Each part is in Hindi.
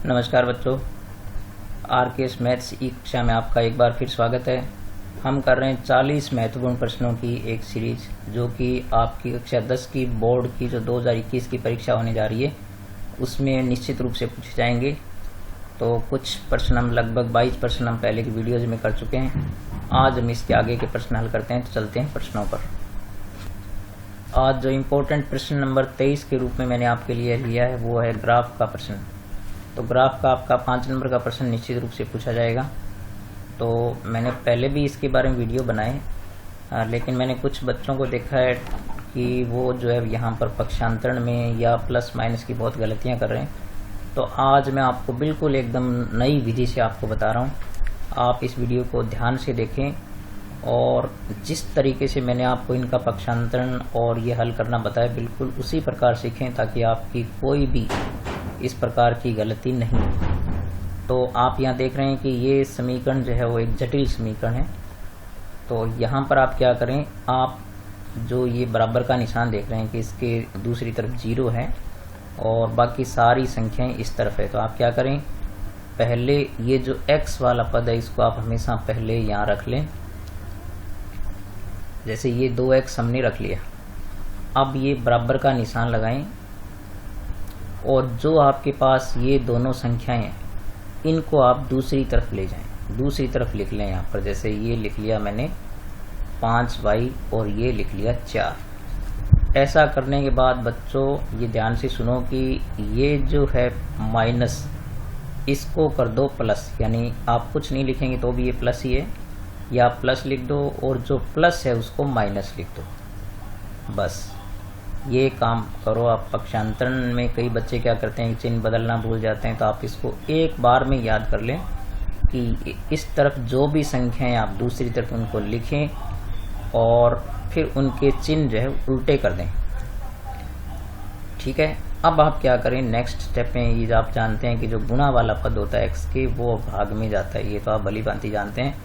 नमस्कार बच्चों, आरकेएस मैथ्स ई कक्षा में आपका एक बार फिर स्वागत है। हम कर रहे हैं 40 महत्वपूर्ण प्रश्नों की एक सीरीज, जो कि आपकी कक्षा 10 की बोर्ड की जो 2021 की परीक्षा होने जा रही है उसमें निश्चित रूप से पूछे जाएंगे। तो कुछ प्रश्न हम लगभग 22 प्रश्न हम पहले की वीडियोज में कर चुके हैं। आज हम इसके आगे के प्रश्न हल करते हैं। तो चलते हैं प्रश्नों पर। आज जो इम्पोर्टेंट प्रश्न नंबर 23 के रूप में मैंने आपके लिए लिया है वो है ग्राफ का प्रश्न। तो ग्राफ का आपका 5 नंबर का प्रश्न निश्चित रूप से पूछा जाएगा। तो मैंने पहले भी इसके बारे में वीडियो बनाए, लेकिन मैंने कुछ बच्चों को देखा है कि वो जो है यहाँ पर पक्षांतरण में या प्लस माइनस की बहुत गलतियाँ कर रहे हैं। तो आज मैं आपको बिल्कुल एकदम नई विधि से आपको बता रहा हूँ। आप इस वीडियो को ध्यान से देखें और जिस तरीके से मैंने आपको इनका पक्षांतरण और ये हल करना बताया बिल्कुल उसी प्रकार सीखें, ताकि आपकी कोई भी इस प्रकार की गलती नहीं। तो आप यहाँ देख रहे हैं कि ये समीकरण जो है वो एक जटिल समीकरण है। तो यहाँ पर आप क्या करें, आप जो ये बराबर का निशान देख रहे हैं कि इसके दूसरी तरफ 0 है और बाकी सारी संख्याएं इस तरफ है। तो आप क्या करें, पहले ये जो x वाला पद है इसको आप हमेशा पहले यहाँ रख लें। जैसे ये 2x हमने रख लिया, अब ये बराबर का निशान लगाएं और जो आपके पास ये दोनों संख्याएं हैं इनको आप दूसरी तरफ ले जाएं, दूसरी तरफ लिख लें। यहाँ पर जैसे ये लिख लिया मैंने 5y और ये लिख लिया 4। ऐसा करने के बाद बच्चों ये ध्यान से सुनो कि ये जो है माइनस इसको कर दो प्लस, यानी आप कुछ नहीं लिखेंगे तो भी ये प्लस ही है, या प्लस लिख दो और जो प्लस है उसको माइनस लिख दो। बस ये काम करो आप। पक्षांतरण में कई बच्चे क्या करते हैं, चिन्ह बदलना भूल जाते हैं। तो आप इसको एक बार में याद कर लें कि इस तरफ जो भी संख्याएं आप दूसरी तरफ उनको लिखें और फिर उनके चिन्ह जो है उल्टे कर दें। ठीक है। अब आप क्या करें, नेक्स्ट स्टेप में ये आप जानते हैं कि जो गुणा वाला पद होता है x के वो भाग में जाता है। ये तो आप भली भांति जानते हैं।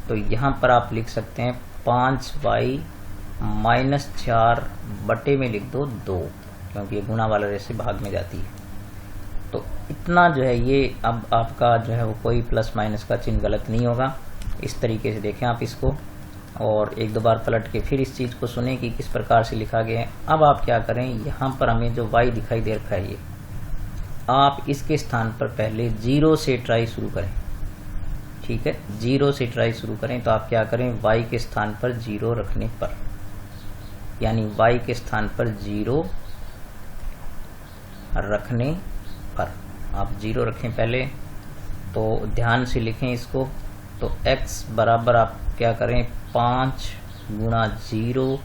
तो यहाँ पर आप लिख सकते हैं 5y माइनस 4 बटे में लिख दो 2, क्योंकि ये गुणा वाला जैसे भाग में जाती है। तो इतना जो है ये अब आपका जो है वो कोई प्लस माइनस का चिन्ह गलत नहीं होगा। इस तरीके से देखें आप इसको और एक दो बार पलट के फिर इस चीज़ को सुने कि किस प्रकार से लिखा गया है। अब आप क्या करें, यहाँ पर हमें जो y दिखाई दे रखा है ये आप इसके स्थान पर पहले 0 से ट्राई शुरू करें। ठीक है, 0 से ट्राई शुरू करें। तो आप क्या करें, y के स्थान पर 0 रखने पर, यानी y के स्थान पर 0 रखने पर आप 0 रखें पहले। तो ध्यान से लिखें इसको। तो x बराबर आप क्या करें, 5 गुणा 0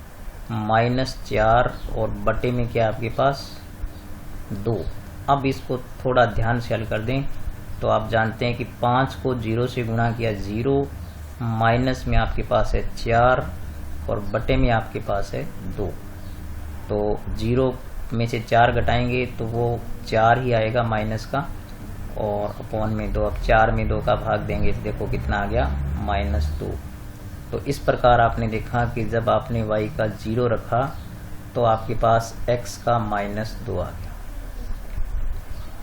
माइनस 4 और बटे में क्या आपके पास 2। अब इसको थोड़ा ध्यान से हल कर दें। तो आप जानते हैं कि 5 को 0 से गुणा किया 0, माइनस में आपके पास है 4 और बटे में आपके पास है 2। तो 0 में से 4 घटाएंगे तो वो 4 ही आएगा माइनस का, और अपॉन में 2। अब 4 में 2 का भाग देंगे तो देखो कितना आ गया, -2। तो इस प्रकार आपने देखा कि जब आपने y का 0 रखा तो आपके पास x का -2 आ गया।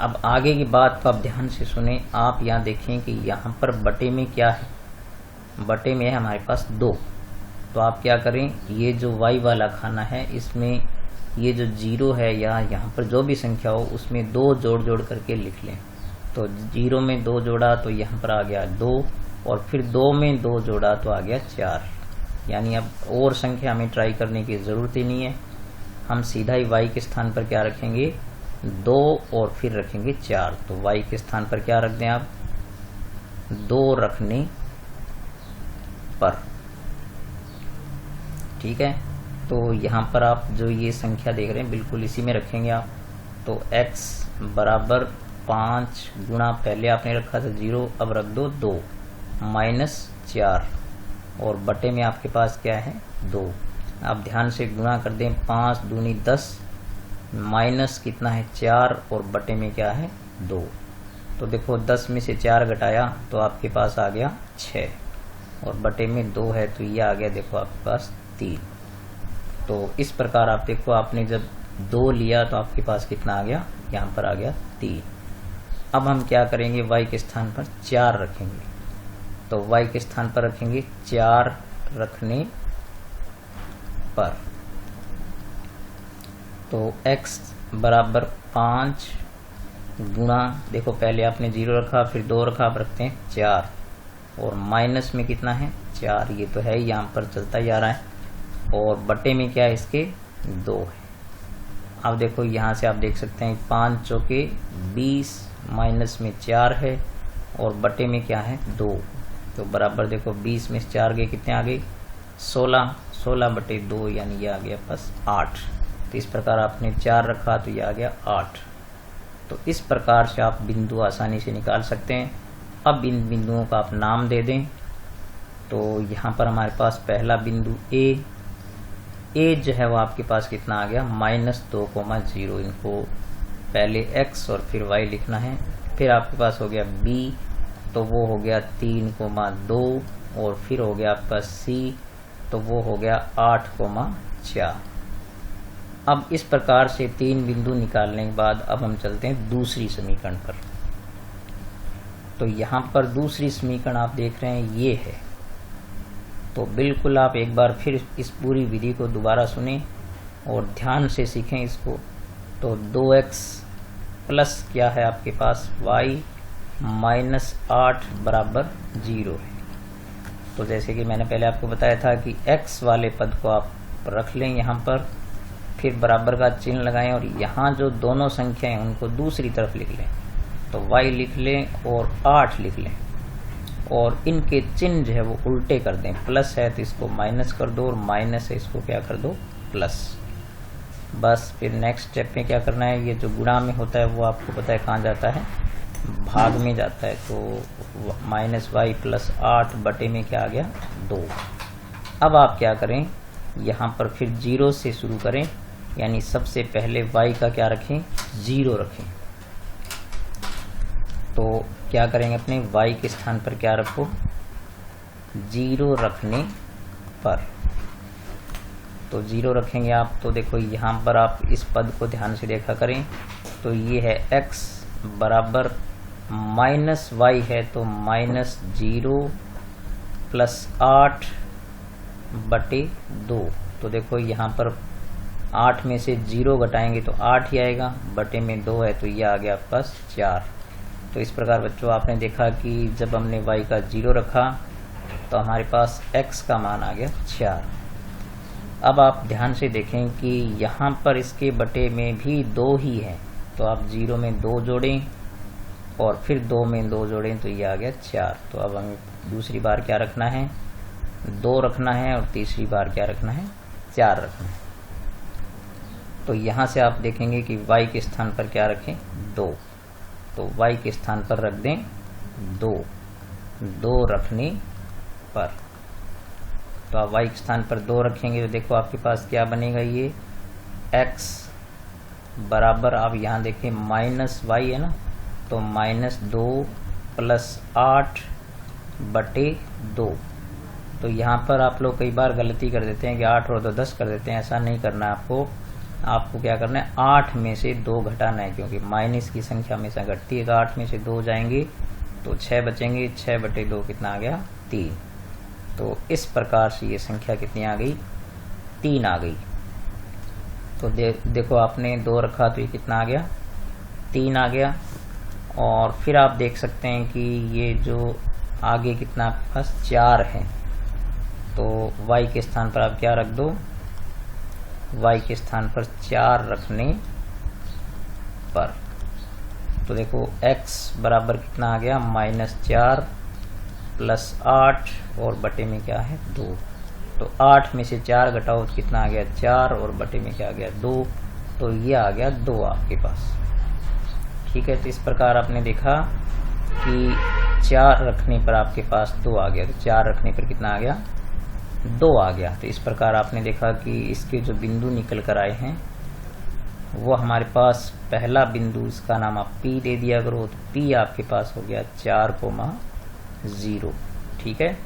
अब आगे की बात को आप ध्यान से सुने। आप यहाँ देखें कि यहाँ पर बटे में क्या है, बटे में है हमारे पास 2। तो आप क्या करें, ये जो y वाला खाना है इसमें ये जो 0 है या यहाँ पर जो भी संख्या हो उसमें 2 जोड़ जोड़ करके लिख लें। तो 0 में 2 जोड़ा तो यहाँ पर आ गया 2, और फिर 2 में 2 जोड़ा तो आ गया 4। यानी अब और संख्या हमें ट्राई करने की ज़रूरत ही नहीं है। हम सीधा ही y के स्थान पर क्या रखेंगे, 2 और फिर रखेंगे 4। तो y के स्थान पर क्या रख दें आप, 2 रखने पर। ठीक है। तो यहाँ पर आप जो ये संख्या देख रहे हैं बिल्कुल इसी में रखेंगे आप। तो x बराबर 5 गुणा पहले आपने रखा था 0, अब रख दो 2 माइनस 4 और बटे में आपके पास क्या है 2। आप ध्यान से गुणा कर दें, 5 दूनी 10 माइनस कितना है 4 और बटे में क्या है 2। तो देखो 10 में से 4 घटाया तो आपके पास आ गया 6 और बटे में 2 है तो ये आ गया देखो आपके पास 3। तो इस प्रकार आप देखो, आपने जब 2 लिया तो आपके पास कितना आ गया, यहाँ पर आ गया 3। अब हम क्या करेंगे, y के स्थान पर 4 रखेंगे। तो y के स्थान पर रखेंगे 4 रखने पर, तो x बराबर 5 गुणा, देखो पहले आपने 0 रखा, फिर 2 रखा, अब रखते हैं 4, और माइनस में कितना है 4, ये तो है यहाँ पर चलता ही आ रहा है, और बटे में क्या है इसके 2 है। अब देखो यहाँ से आप देख सकते हैं 5 चौके 20, माइनस में 4 है, और बटे में क्या है 2, तो बराबर देखो 20 में 4 गए, कितने आ गए 16, 16 बटे 2 यानी ये आ गया बस 8। तो इस प्रकार आपने 4 रखा तो ये आ गया 8। तो इस प्रकार से आप बिंदु आसानी से निकाल सकते हैं। अब इन बिंदुओं का आप नाम दे दें। तो यहाँ पर हमारे पास पहला बिंदु ए जो है वो आपके पास कितना आ गया -2,0। इनको पहले x और फिर y लिखना है। फिर आपके पास हो गया b, तो वो हो गया 3,2, और फिर हो गया आपका c, तो वो हो गया 8,4। अब इस प्रकार से 3 बिंदु निकालने के बाद अब हम चलते हैं दूसरी समीकरण पर। तो यहाँ पर दूसरी समीकरण आप देख रहे हैं ये है। तो बिल्कुल आप एक बार फिर इस पूरी विधि को दोबारा सुनें और ध्यान से सीखें इसको। तो 2x प्लस क्या है आपके पास y -8 बराबर 0 है। तो जैसे कि मैंने पहले आपको बताया था कि x वाले पद को आप रख लें यहाँ पर, फिर बराबर का चिन्ह लगाएं, और यहाँ जो दोनों संख्याएं उनको दूसरी तरफ लिख लें। तो y लिख लें और 8 लिख लें, और इनके चिन्ह जो है वो उल्टे कर दें। प्लस है तो इसको माइनस कर दो, और माइनस है इसको क्या कर दो प्लस। बस फिर नेक्स्ट स्टेप में क्या करना है, ये जो गुणा में होता है वो आपको पता है कहाँ जाता है, भाग में जाता है। तो -y + 8 बटे में क्या आ गया 2। अब आप क्या करें, यहाँ पर फिर 0 से शुरू करें, यानी सबसे पहले y का क्या रखें 0 रखें। तो क्या करेंगे, अपने y के स्थान पर क्या रखो 0 रखने पर। तो 0 रखेंगे आप। तो देखो यहाँ पर आप इस पद को ध्यान से देखा करें। तो ये है x बराबर -y है, तो -0 + 8 बटे 2। तो देखो यहाँ पर 8 में से 0 घटाएंगे तो 8 ही आएगा, बटे में 2 है तो ये आ गया आपके पास 4। तो इस प्रकार बच्चों आपने देखा कि जब हमने y का 0 रखा तो हमारे पास x का मान आ गया 4। अब आप ध्यान से देखें कि यहाँ पर इसके बटे में भी 2 ही है, तो आप 0 में 2 जोड़ें और फिर 2 में 2 जोड़ें तो ये आ गया 4। तो अब हमें दूसरी बार क्या रखना है 2 रखना है, और तीसरी बार क्या रखना है 4 रखना है। तो यहाँ से आप देखेंगे कि y के स्थान पर क्या रखें 2, तो y के स्थान पर रख दें 2 रखने पर। तो आप y के स्थान पर 2 रखेंगे तो देखो आपके पास क्या बनेगा, ये x बराबर, आप यहाँ देखें -y है ना, तो -2 + 8 बटे 2। तो यहाँ पर आप लोग कई बार गलती कर देते हैं कि 8 और 2 10 कर देते हैं। ऐसा नहीं करना है आपको क्या करना है 8 में से 2 घटाना है, क्योंकि माइनस की संख्या हमेशा घटती है। 8 में से 2 जाएंगे तो 6 बचेंगे, 6 बटे 2 कितना आ गया 3। तो इस प्रकार से ये संख्या कितनी आ गई 3 आ गई। तो देखो आपने 2 रखा तो ये कितना आ गया 3 आ गया। और फिर आप देख सकते हैं कि ये जो आगे कितना आपके पास 4 है, तो y के स्थान पर आप क्या रख दो, y के स्थान पर 4 रखने पर। तो देखो x बराबर कितना आ गया -4 + 8 और बटे में क्या है 2। तो 8 में से 4 घटाओ तो कितना आ गया 4 और बटे में क्या आ गया 2। तो ये आ गया 2 आपके पास। ठीक है, तो इस प्रकार आपने देखा कि 4 रखने पर आपके पास 2 आ गया। तो 4 रखने पर कितना आ गया 2 आ गया। तो इस प्रकार आपने देखा कि इसके जो बिंदु निकल कर आए हैं वो हमारे पास पहला बिंदु, इसका नाम आप P दे दिया करो, तो P आपके पास हो गया 4,0। ठीक है,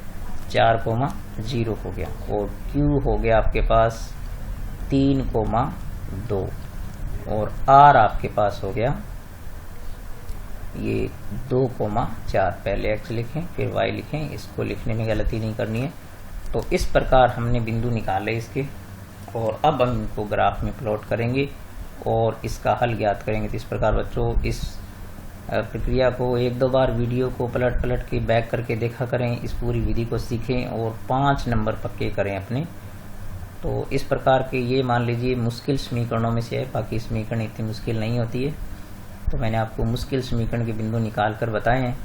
4,0 हो गया। और Q हो गया आपके पास 3,2 और R आपके पास हो गया ये 2,4 पहले x लिखें फिर y लिखें, इसको लिखने में गलती नहीं करनी है। तो इस प्रकार हमने बिंदु निकाले इसके, और अब हम इनको ग्राफ में प्लॉट करेंगे और इसका हल ज्ञात करेंगे। तो इस प्रकार बच्चों इस प्रक्रिया को 1-2 बार वीडियो को पलट के बैक करके देखा करें, इस पूरी विधि को सीखें और 5 नंबर पक्के करें अपने। तो इस प्रकार के ये मान लीजिए मुश्किल समीकरणों में से है, बाकी समीकरण इतनी मुश्किल नहीं होती है। तो मैंने आपको मुश्किल समीकरण के बिंदु निकाल कर बताए हैं।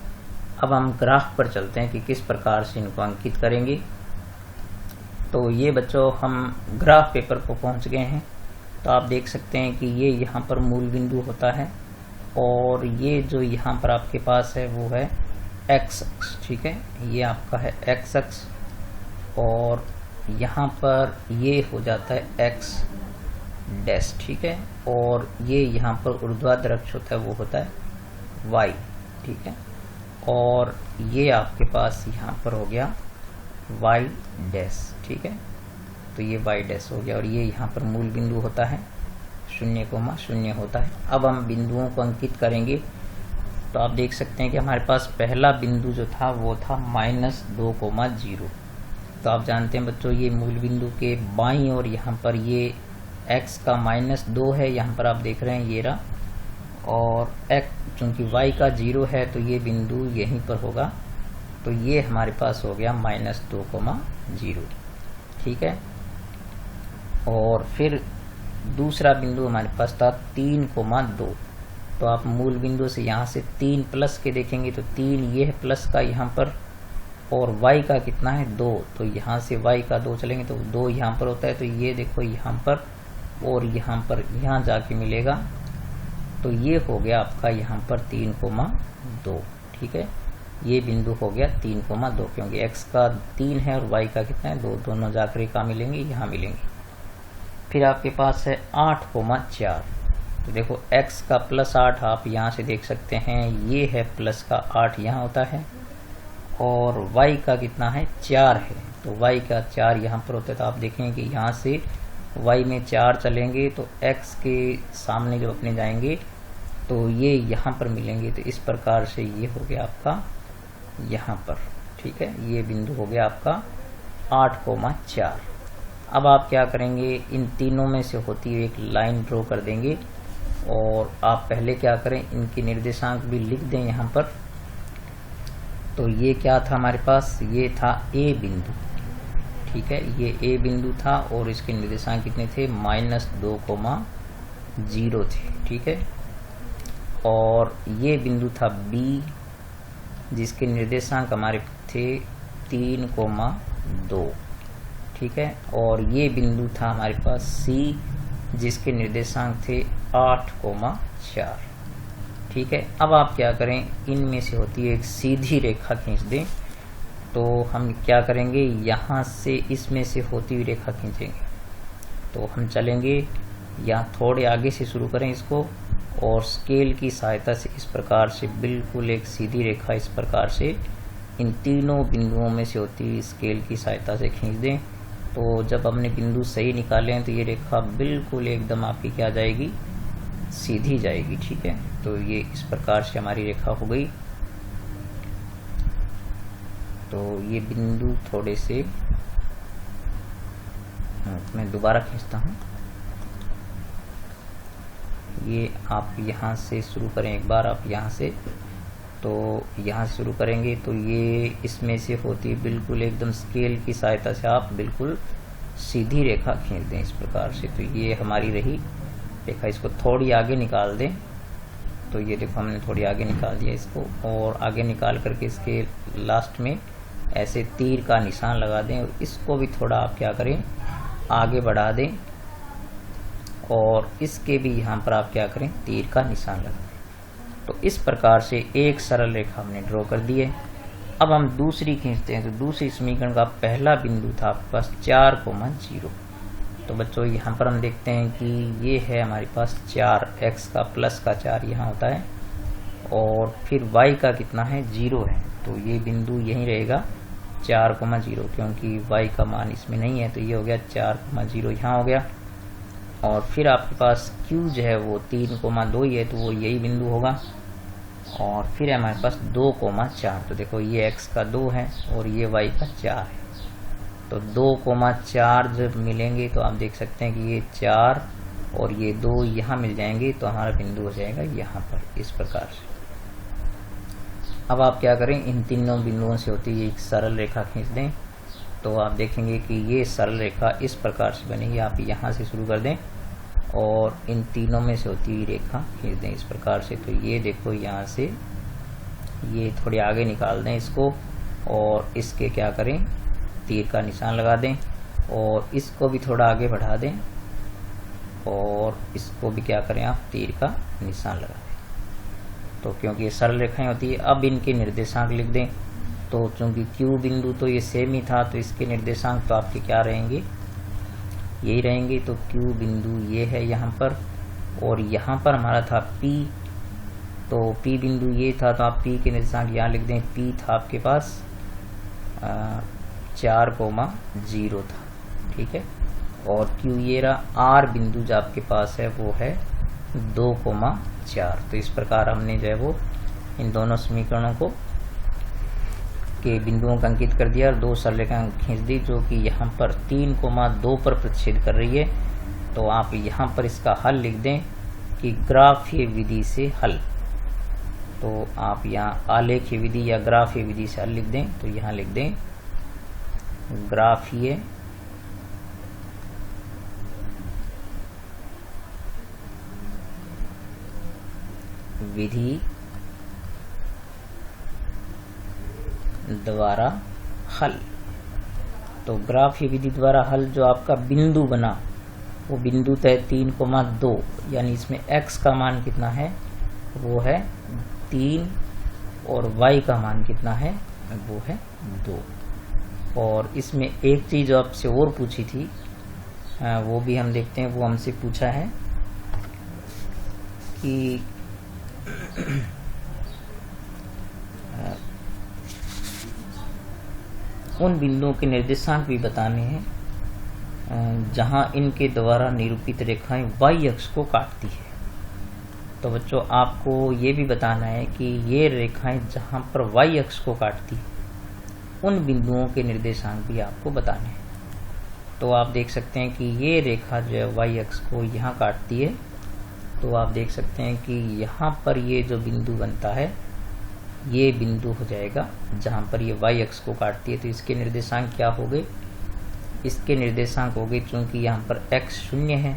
अब हम ग्राफ पर चलते हैं कि किस प्रकार से इनको अंकित करेंगे। तो ये बच्चों हम ग्राफ पेपर को पहुंच गए हैं। तो आप देख सकते हैं कि ये यहाँ पर मूल बिंदु होता है और ये जो यहाँ पर आपके पास है वो है x अक्ष, ठीक है, ये आपका है x अक्ष, और यहाँ पर ये हो जाता है x डैश, ठीक है, और ये यहाँ पर ऊर्ध्वाधर अक्ष होता है वो होता है y, ठीक है, और ये आपके पास यहाँ पर हो गया y डैश, ठीक है। तो ये y डैश हो गया और ये यहाँ पर मूल बिंदु होता है 0,0 होता है। अब हम बिंदुओं को अंकित करेंगे। तो आप देख सकते हैं कि हमारे पास पहला बिंदु जो था वो था -2,0। तो आप जानते हैं बच्चों ये मूल बिंदु के बाईं और यहाँ पर ये x का -2 है, यहाँ पर आप देख रहे हैं ये रहा, और x चूंकि y का 0 है तो ये बिंदु यहीं पर होगा। तो ये हमारे पास हो गया -2,0, ठीक है। और फिर दूसरा बिंदु हमारे पास था 3,2। तो आप मूल बिंदु से यहाँ से 3 प्लस के देखेंगे तो 3 ये है प्लस का यहाँ पर, और y का कितना है 2, तो यहाँ से y का 2 चलेंगे तो 2 यहाँ पर होता है। तो ये देखो यहाँ पर और यहाँ पर यहाँ जाके मिलेगा, तो ये हो गया आपका यहाँ पर 3,2, ठीक है। ये बिंदु हो गया 3,2 क्योंकि x का 3 है और y का कितना है 2, दोनों जाकर कहाँ मिलेंगे, यहाँ मिलेंगे। फिर आपके पास है 8,4। तो देखो x का +8 आप यहाँ से देख सकते हैं, ये है प्लस का 8 यहाँ होता है, और y का कितना है 4 है, तो y का 4 यहाँ पर होता है। तो आप देखेंगे कि यहाँ से y में 4 चलेंगे तो x के सामने जब अपने जाएंगे तो ये यहाँ पर मिलेंगे। तो इस प्रकार से ये हो गया आपका यहाँ पर, ठीक है, ये बिंदु हो गया आपका 8,4। अब आप क्या करेंगे, इन तीनों में से होती हुई एक लाइन ड्रॉ कर देंगे, और आप पहले क्या करें इनकी निर्देशांक भी लिख दें यहाँ पर। तो ये क्या था हमारे पास, ये था A बिंदु, ठीक है, ये A बिंदु था और इसके निर्देशांक कितने थे -2,0 थे, ठीक है। और ये बिंदु था B जिसके निर्देशांक हमारे थे 3,2, ठीक है। और ये बिंदु था हमारे पास C जिसके निर्देशांक थे 8,4, ठीक है। अब आप क्या करें, इनमें से होती है एक सीधी रेखा खींच दें। तो हम क्या करेंगे, यहाँ से इसमें से होती हुई रेखा खींचेंगे। तो हम चलेंगे यहाँ थोड़े आगे से शुरू करें इसको, और स्केल की सहायता से इस प्रकार से बिल्कुल एक सीधी रेखा इस प्रकार से इन तीनों बिंदुओं में से होती हुई स्केल की सहायता से खींच दें। तो जब हमने बिंदु सही निकाले हैं तो ये रेखा बिल्कुल एकदम आपकी क्या जाएगी, सीधी जाएगी, ठीक है। तो ये इस प्रकार से हमारी रेखा हो गई। तो ये बिंदु थोड़े से मैं दोबारा खींचता हूँ। ये आप यहाँ से शुरू करें एक बार, आप यहाँ से, तो यहाँ से शुरू करेंगे तो ये इसमें से होती है बिल्कुल एकदम स्केल की सहायता से आप बिल्कुल सीधी रेखा खींच दें इस प्रकार से। तो ये हमारी रही रेखा, इसको थोड़ी आगे निकाल दें। तो ये देखो हमने थोड़ी आगे निकाल दिया इसको, और आगे निकाल करके इसके लास्ट में ऐसे तीर का निशान लगा दें, और इसको भी थोड़ा आप क्या करें आगे बढ़ा दें, और इसके भी यहाँ पर आप क्या करें तीर का निशान लगा दें। तो इस प्रकार से एक सरल रेखा हमने ड्रॉ कर दी है। अब हम दूसरी खींचते हैं। तो दूसरी समीकरण का पहला बिंदु था आपके पास 4,0। तो बच्चों यहाँ पर हम देखते हैं कि ये है हमारे पास 4, x का प्लस का 4 यहाँ होता है, और फिर y का कितना है 0 है। तो ये बिंदु यहीं रहेगा 4,0 क्योंकि y का मान इसमें नहीं है। तो ये हो गया 4,0 यहाँ हो गया, और फिर आपके पास q जो है वो 3,2 ही है, तो वो यही बिंदु होगा। और फिर हमारे पास 2,4। तो देखो ये x का 2 है और ये y का 4 है। तो 2,4 जब मिलेंगे तो आप देख सकते हैं कि ये 4 और ये 2 यहाँ मिल जाएंगे, तो हमारा बिंदु हो जाएगा यहाँ पर इस प्रकार से। अब आप क्या करें, इन तीनों बिंदुओं से होती है एक सरल रेखा खींच दें, तो आप देखेंगे कि ये सरल रेखा इस प्रकार से बनेगी। आप यहाँ से शुरू कर दें और इन तीनों में से होती हुई रेखा खींच दें इस प्रकार से। तो ये देखो यहाँ से ये थोड़े आगे निकाल दें इसको, और इसके क्या करें, तीर का निशान लगा दें, और इसको भी थोड़ा आगे बढ़ा दें, और इसको भी क्या करें आप, तीर का निशान लगा दें। तो क्योंकि ये सरल रेखाएं होती है, अब इनके निर्देशांक लिख दें। तो चूंकि Q बिंदु तो ये सेम ही था, तो इसके निर्देशांक तो आपके क्या रहेंगे, यही रहेंगे। तो Q बिंदु ये है यहाँ पर, और यहाँ पर हमारा था P, तो P बिंदु ये था, तो आप P के निर्देशांक यहाँ लिख दें। P था आपके पास 4,0 था, ठीक है। और Q ये रहा, R बिंदु जो आपके पास है वो है 2,4। तो इस प्रकार हमने जो है वो इन दोनों समीकरणों को के बिंदुओं का अंकित कर दिया और 2 सरल रेखाएं खींच दी, जो कि यहाँ पर 3,2 पर प्रतिच्छेद कर रही है। तो आप यहाँ पर इसका हल लिख दें कि ग्राफीय विधि से हल। तो आप यहाँ आलेखीय विधि या ग्राफीय विधि से हल लिख दें। तो यहाँ लिख दें ग्राफीय विधि द्वारा हल। तो ग्राफीय विधि द्वारा हल जो आपका बिंदु बना वो बिंदु तय 3,2, यानी इसमें x का मान कितना है, वो है 3, और y का मान कितना है, वो है 2। और इसमें एक चीज जो आपसे और पूछी थी वो भी हम देखते हैं। वो हमसे पूछा है कि उन बिंदुओं के निर्देशांक भी बताने हैं जहां इनके द्वारा निरूपित रेखाएं y अक्ष को काटती है। तो बच्चों आपको ये भी बताना है कि ये रेखाएं जहां पर y अक्ष को काटती है उन बिंदुओं के निर्देशांक भी आपको बताने हैं। तो आप देख सकते हैं कि ये रेखा जो है y अक्ष को यहाँ काटती है। तो आप देख सकते हैं कि यहाँ पर ये जो बिंदु बनता है ये बिंदु हो जाएगा जहाँ पर ये y अक्ष को काटती है। तो इसके निर्देशांक क्या हो गए, इसके निर्देशांक हो गए, चूंकि यहाँ पर x 0 है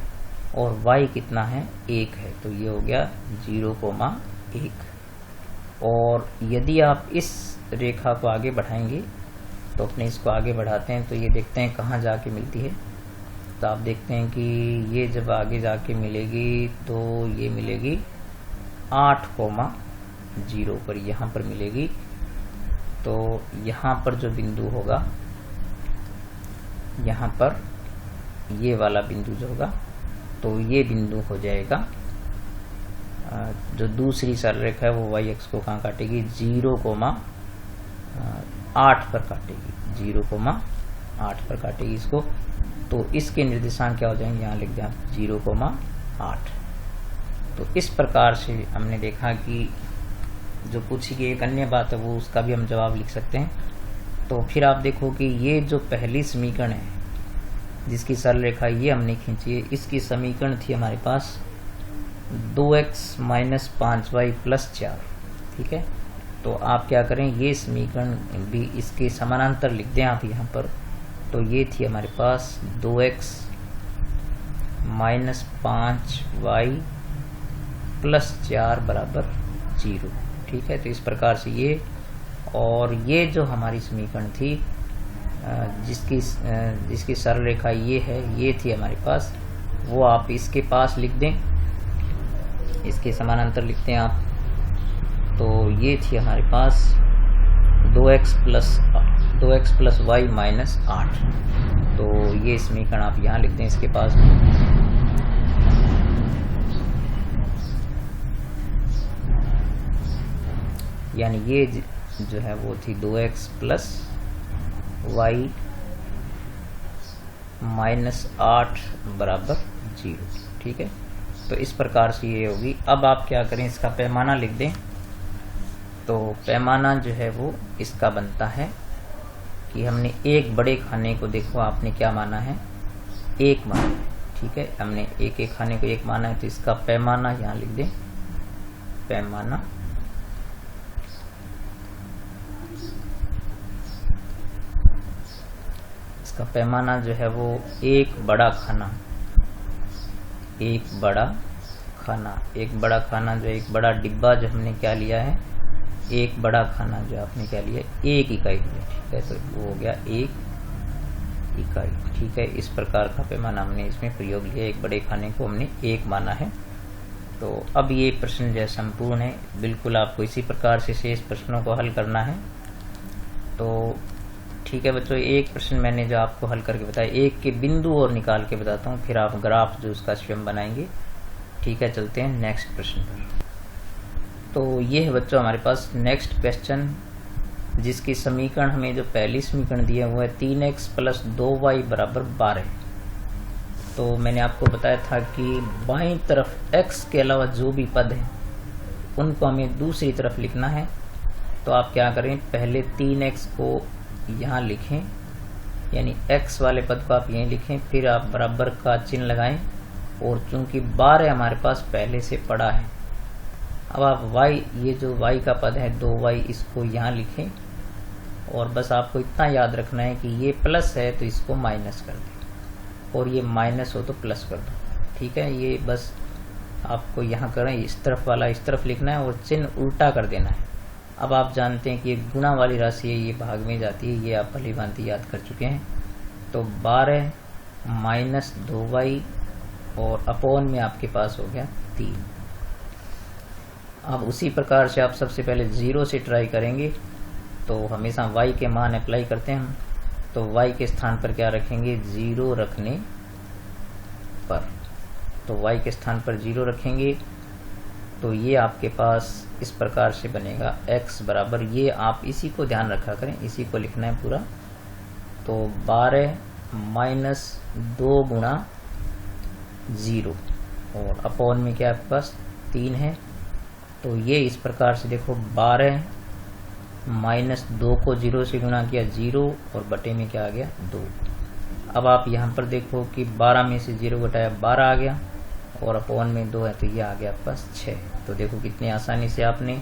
और y कितना है, 1 है, तो ये हो गया 0,1। और यदि आप इस रेखा को आगे बढ़ाएंगे तो अपने इसको आगे बढ़ाते हैं तो ये देखते हैं कहाँ जाके मिलती है। तो आप देखते हैं कि ये जब आगे जाके मिलेगी तो ये मिलेगी 8,0 पर, यहाँ पर मिलेगी। तो यहाँ पर जो बिंदु होगा, यहाँ पर ये वाला बिंदु जो होगा, तो ये बिंदु हो जाएगा जो दूसरी सरल रेखा है वो y अक्ष को कहाँ काटेगी, 0,8 पर काटेगी, 0,8 पर काटेगी इसको। तो इसके निर्देशांक क्या हो जाएंगे, यहाँ लिख दें आप 0,8। तो इस प्रकार से हमने देखा कि जो पूछी गई एक अन्य बात है वो उसका भी हम जवाब लिख सकते हैं। तो फिर आप देखो कि ये जो पहली समीकरण है जिसकी सरल रेखा ये हमने खींची है, इसकी समीकरण थी हमारे पास 2x - 5y + 4, ठीक है। तो आप क्या करें, ये समीकरण भी इसके समानांतर लिख दें आप यहाँ पर। तो ये थी हमारे पास 2x - 5y + 4 = 0, ठीक है। तो इस प्रकार से ये, और ये जो हमारी समीकरण थी जिसकी सरल रेखा ये है, ये थी हमारे पास, वो आप इसके पास लिख दें, इसके समानांतर लिखते हैं आप। तो ये थी हमारे पास 2x + y - 8। तो ये समीकरण आप यहाँ लिख दें इसके पास। यानी ये जो है वो थी 2x + y - 8 = 0, ठीक है। तो इस प्रकार से ये होगी। अब आप क्या करें, इसका पैमाना लिख दें। तो पैमाना जो है वो इसका बनता है कि हमने एक बड़े खाने को, देखो आपने क्या माना है, एक माना है, ठीक है, हमने एक एक खाने को एक माना है, तो इसका पैमाना यहाँ लिख दें, पैमाना इसका पैमाना जो है वो एक बड़ा खाना, एक बड़ा खाना, एक बड़ा खाना जो एक बड़ा डिब्बा जो हमने क्या लिया है, एक बड़ा खाना जो आपने क्या लिया, एक इकाई लिया, ठीक है, तो वो हो गया एक इकाई, ठीक है। इस प्रकार का पैमाना हमने इसमें प्रयोग लिया, एक बड़े खाने को हमने एक माना है। तो अब ये प्रश्न जो है संपूर्ण है, बिल्कुल आपको इसी प्रकार से शेष प्रश्नों को हल करना है। तो ठीक है बच्चों, एक प्रश्न मैंने जो आपको हल करके बताया, एक के बिंदु और निकाल के बताता हूँ, फिर आप ग्राफ जो उसका स्वयं बनाएंगे, ठीक है। चलते हैं नेक्स्ट प्रश्न पर। तो ये है बच्चों हमारे पास नेक्स्ट क्वेश्चन, जिसकी समीकरण हमें जो पहली समीकरण दिया हुआ है 3x + 2y = 12। तो मैंने आपको बताया था कि बाईं तरफ x के अलावा जो भी पद हैं उनको हमें दूसरी तरफ लिखना है। तो आप क्या करें, पहले 3x को यहाँ लिखें, यानी x वाले पद को आप यहीं लिखें, फिर आप बराबर का चिन्ह लगाएं, और चूंकि 12 हमारे पास पहले से पड़ा है, अब आप y, ये जो y का पद है 2y, इसको यहाँ लिखें, और बस आपको इतना याद रखना है कि ये प्लस है तो इसको माइनस कर दें, और ये माइनस हो तो प्लस कर दो, ठीक है। ये बस आपको यहाँ करें, इस तरफ वाला इस तरफ लिखना है और चिन्ह उल्टा कर देना है। अब आप जानते हैं कि ये गुणा वाली राशि है, ये भाग में जाती है, ये आप भली भांति याद कर चुके हैं। तो 12 - 2y और अपॉन में आपके पास हो गया 3। अब उसी प्रकार से आप सबसे पहले 0 से ट्राई करेंगे, तो हमेशा y के मान अप्लाई करते हैं हम। तो y के स्थान पर क्या रखेंगे, 0 रखने पर, तो y के स्थान पर 0 रखेंगे, तो ये आपके पास इस प्रकार से बनेगा x बराबर, ये आप इसी को ध्यान रखा करें, इसी को लिखना है पूरा। तो 12 - 2 × 0 और अपॉन में क्या आपके पास 3 है। तो ये इस प्रकार से देखो, 12 - 2 को 0 से गुणा किया 0, और बटे में क्या आ गया 2। अब आप यहाँ पर देखो कि 12 में से 0 घटाया 12 आ गया, और अपॉन में 2 है, तो ये आ गया आपके पास 6। तो देखो कितनी आसानी से आपने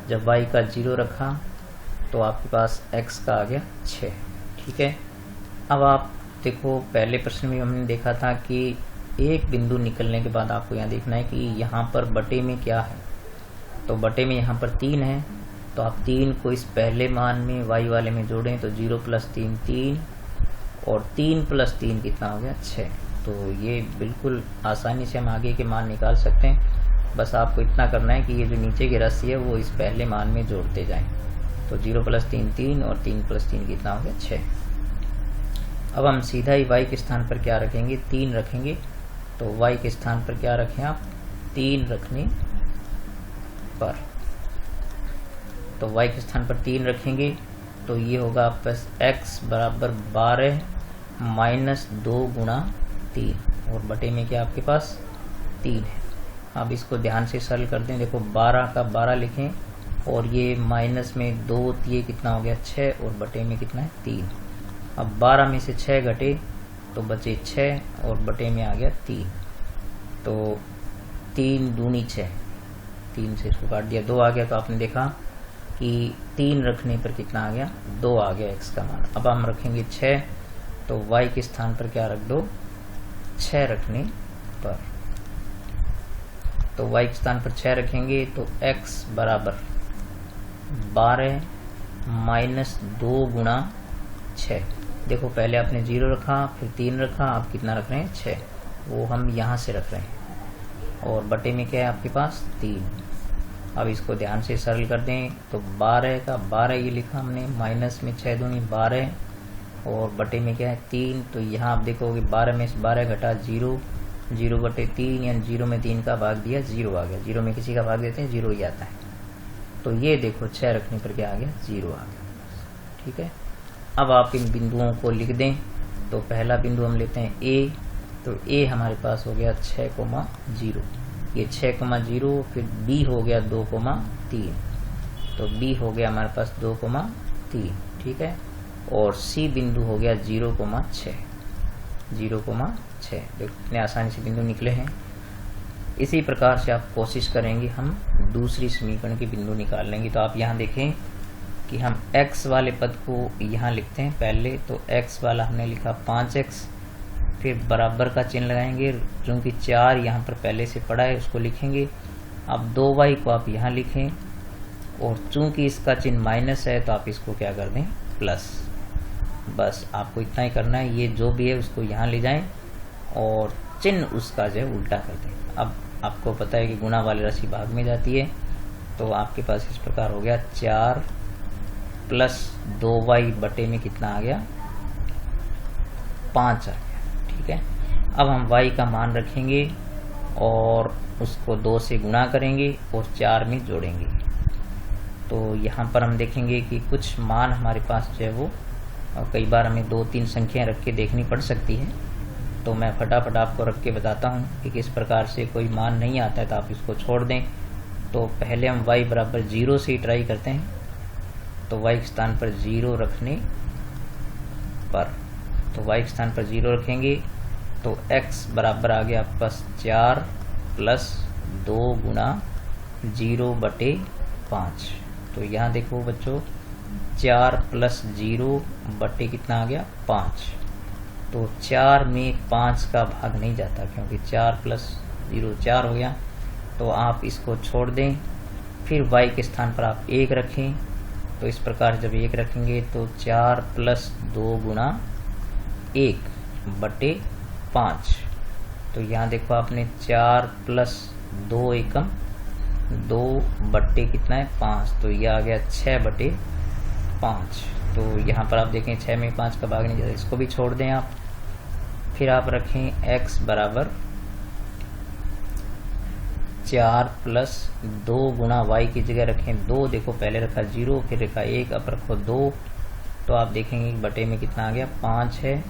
जब y का 0 रखा तो आपके पास x का आ गया 6, ठीक है। अब आप देखो, पहले प्रश्न में हमने देखा था कि एक बिंदु निकलने के बाद आपको यहाँ देखना है कि यहाँ पर बटे में क्या है। तो बटे में यहाँ पर 3 है, तो आप 3 को इस पहले मान में y वाले में जोड़ें, तो 0 + 3 3, और 3 + 3 कितना हो गया 6। तो ये बिल्कुल आसानी से हम आगे के मान निकाल सकते हैं। बस आपको इतना करना है कि ये जो नीचे की राशि है वो इस पहले मान में जोड़ते जाएं। तो 0 + 3 3, और 3 + 3 कितना हो गया 6। अब हम सीधा ही y के स्थान पर क्या रखेंगे, 3 रखेंगे। तो y के स्थान पर क्या रखें आप, 3 रखने पर, तो y के स्थान पर 3 रखेंगे, तो ये होगा आपके पास x बराबर 12 - 2 × 3, और बटे में क्या आपके पास 3 है। अब इसको ध्यान से सरल कर दें, देखो 12 का 12 लिखें, और ये माइनस में 2, ये कितना हो गया 6, और बटे में कितना है 3। अब 12 में से 6 घटे तो बचे 6, और बटे में आ गया 3। तो 3 दूनी 6, 3 से इसको काट दिया, 2 आ गया। तो आपने देखा कि 3 रखने पर कितना आ गया 2 आ गया x का मान। अब हम रखेंगे 6, तो y के स्थान पर क्या रख दो, 6 रखने पर। तो y के स्थान पर 6 रखेंगे, तो x बराबर 12 - 2 × 6। देखो पहले आपने 0 रखा, फिर 3 रखा, आप कितना रख रहे हैं 6, वो हम यहाँ से रख रहे हैं, और बटे में क्या है आपके पास 3। अब इसको ध्यान से सरल कर दें, तो 12 का 12 ये लिखा हमने, माइनस में 6 दूनी 12, और बटे में क्या है 3। तो यहाँ आप देखोगे 12 में से 12 घटा 0, 0 बटे 3, यानी 0 में 3 का भाग दिया 0 आ गया। 0 में किसी का भाग देते हैं 0 ही आता है। तो ये देखो 6 रखने पर क्या आ गया 0 आ गया, ठीक है। अब आप इन बिंदुओं को लिख दें। तो पहला बिंदु हम लेते हैं A, तो A हमारे पास हो गया 6,0, ये 6,0, फिर B हो गया 2,3, तो B हो गया हमारे पास 2,3, ठीक है। और C बिंदु हो गया 0,6। 0,6 देखो कितने आसानी से बिंदु निकले हैं। इसी प्रकार से आप कोशिश करेंगे हम दूसरी समीकरण के बिंदु निकाल लेंगे। तो आप यहाँ देखें कि हम x वाले पद को यहाँ लिखते हैं पहले। तो x वाला हमने लिखा 5x, फिर बराबर का चिन्ह लगाएंगे, क्योंकि 4 यहाँ पर पहले से पड़ा है उसको लिखेंगे। अब 2y को आप यहाँ लिखें, और चूंकि इसका चिन्ह माइनस है तो आप इसको क्या कर दें, प्लस। बस आपको इतना ही करना है, ये जो भी है उसको यहाँ ले जाएं और चिन्ह उसका जो है उल्टा कर दें। अब आपको पता है कि गुणा वाली राशि भाग में जाती है, तो आपके पास इस प्रकार हो गया 4 प्लस 2y बटे में कितना आ गया, 5 आ गया, ठीक है। अब हम y का मान रखेंगे और उसको 2 से गुणा करेंगे और 4 में जोड़ेंगे। तो यहाँ पर हम देखेंगे कि कुछ मान हमारे पास जो है वो कई बार हमें 2-3 संख्याएं रख के देखनी पड़ सकती है। तो मैं फटाफट आपको रख के बताता हूँ कि किस प्रकार से कोई मान नहीं आता है तो आप इसको छोड़ दें। तो पहले हम y बराबर 0 से ही ट्राई करते हैं। तो y के स्थान पर 0 रखने पर, तो y के स्थान पर 0 रखेंगे तो x बराबर आ गया आपके पास 4 प्लस 2 गुणा 0/5। तो यहाँ देखो बच्चों, 4 प्लस 0 बटे कितना आ गया, 5। तो 4 में 5 का भाग नहीं जाता, क्योंकि 4 प्लस 0 4 हो गया। तो आप इसको छोड़ दें, फिर y के स्थान पर आप 1 रखें। तो इस प्रकार जब 1 रखेंगे तो 4 प्लस 2 गुणा 1/5। तो यहाँ देखो आपने 4 प्लस 2 एकम 2 बट्टे कितना है, 5। तो यह आ गया 6/5। तो यहाँ पर आप देखें 6 में 5 का भाग नहीं जाता, इसको भी छोड़ दें आप। फिर आप रखें x बराबर 4 प्लस 2 गुणा y की जगह रखें 2। देखो पहले रखा 0, फिर रखा 1, अब रखो 2। तो आप देखेंगे बटे में कितना आ गया, 5 है।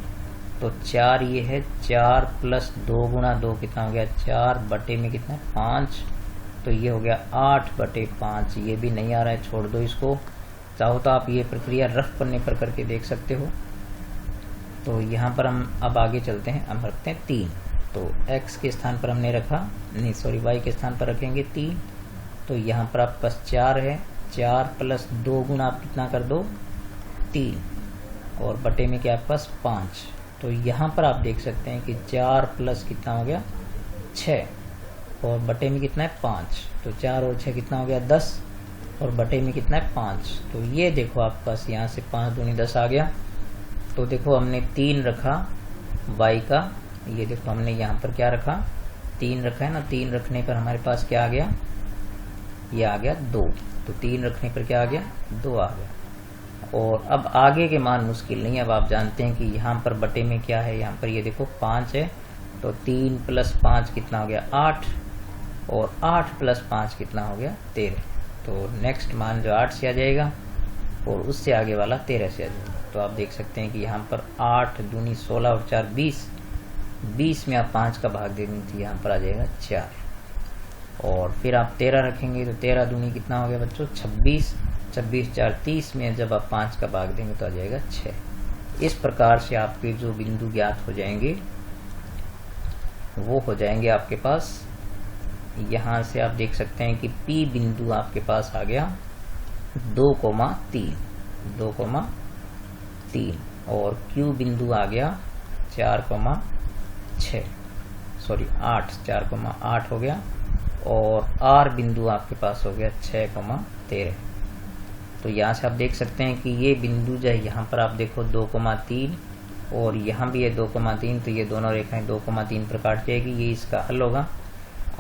तो 4 ये है, 4 प्लस 2 गुणा 2 कितना हो गया, 4 बटे में कितना है, 5। तो ये हो गया 8/5। ये भी नहीं आ रहा है, छोड़ दो इसको। चाहो तो आप ये प्रक्रिया रफ पन्ने पर करके देख सकते हो। तो यहाँ पर हम अब आगे चलते हैं, हम रखते हैं 3। तो x के स्थान पर हमने रखा, नहीं सॉरी y के स्थान पर रखेंगे 3। तो यहाँ पर आपके पास 4 है, 4 प्लस 2 गुणा आप कितना कर दो, 3, और बटे में क्या आपके पास 5। तो यहाँ पर आप देख सकते हैं कि 4 प्लस कितना हो गया, 6, और बटे में कितना है, 5। तो 4 और 6 कितना हो गया, 10, और बटे में कितना है, 5। तो ये देखो आपके पास यहाँ से 5 दूनी 10 आ गया। तो देखो हमने 3 रखा y का, ये देखो हमने यहाँ पर क्या रखा, 3 रखा है ना। 3 रखने पर हमारे पास क्या आ गया, ये आ गया 2। तो 3 रखने पर क्या आ गया, 2 आ गया। और अब आगे के मान मुश्किल नहीं है। अब आप जानते हैं कि यहाँ पर बटे में क्या है, यहाँ पर ये देखो 5 है। तो 3 प्लस 5 कितना हो गया, 8, और 8 प्लस 5 कितना हो गया, 13। तो नेक्स्ट मान जो 8 से आ जाएगा और उससे आगे वाला 13 से आ जाएगा। तो आप देख सकते हैं कि यहाँ पर 8 दूनी 16 और 4 20, 20 में आप 5 का भाग दे देंगे तो यहाँ पर आ जाएगा 4। और फिर आप 13 रखेंगे तो 13 दूनी कितना हो गया बच्चों, 26, 26 4 30 में जब आप 5 का भाग देंगे तो आ जाएगा 6। इस प्रकार से आपके जो बिंदु ज्ञात हो जाएंगे वो हो जाएंगे आपके पास। यहाँ से आप देख सकते हैं कि P बिंदु आपके पास आ गया 2,3, 2,3, और Q बिंदु आ गया 4,6, सॉरी 8, 4,8 हो गया, और R बिंदु आपके पास हो गया 6,13। तो यहाँ से आप देख सकते हैं कि ये बिंदु जो है यहाँ पर आप देखो 2,3, और यहाँ भी है 2,3। तो ये दोनों रेखाएं 2,3 पर काट जाएगी, ये इसका हल होगा।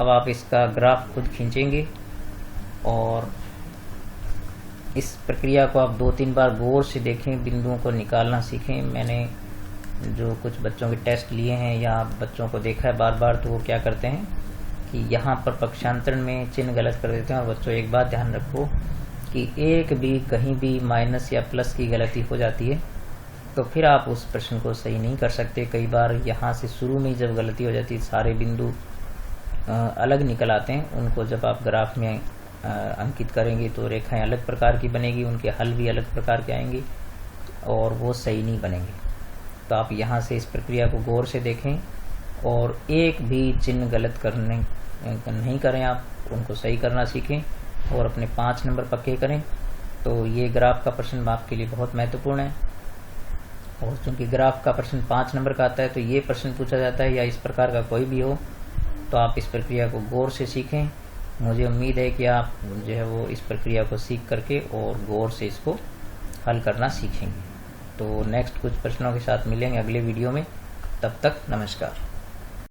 अब आप इसका ग्राफ खुद खींचेंगे और इस प्रक्रिया को आप 2-3 बार गौर से देखें, बिंदुओं को निकालना सीखें। मैंने जो कुछ बच्चों के टेस्ट लिए हैं या बच्चों को देखा है बार बार, तो वो क्या करते हैं कि यहाँ पर पक्षांतरण में चिन्ह गलत कर देते हैं। और बच्चों एक बात ध्यान रखो कि एक भी कहीं भी माइनस या प्लस की गलती हो जाती है तो फिर आप उस प्रश्न को सही नहीं कर सकते। कई बार यहाँ से शुरू में जब गलती हो जाती है, सारे बिंदु अलग निकल आते हैं, उनको जब आप ग्राफ में अंकित करेंगे तो रेखाएं अलग प्रकार की बनेगी, उनके हल भी अलग प्रकार के आएंगे और वो सही नहीं बनेंगे। तो आप यहाँ से इस प्रक्रिया को गौर से देखें और एक भी चिन्ह गलत करने नहीं करें, आप उनको सही करना सीखें और अपने 5 नंबर पक्के करें। तो ये ग्राफ का प्रश्न आपके लिए बहुत महत्वपूर्ण है और चूंकि ग्राफ का प्रश्न 5 नंबर का आता है तो ये प्रश्न पूछा जाता है या इस प्रकार का कोई भी हो तो आप इस प्रक्रिया को गौर से सीखें। मुझे उम्मीद है कि आप जो है वो इस प्रक्रिया को सीख करके और गौर से इसको हल करना सीखेंगे। तो नेक्स्ट कुछ प्रश्नों के साथ मिलेंगे अगले वीडियो में, तब तक नमस्कार।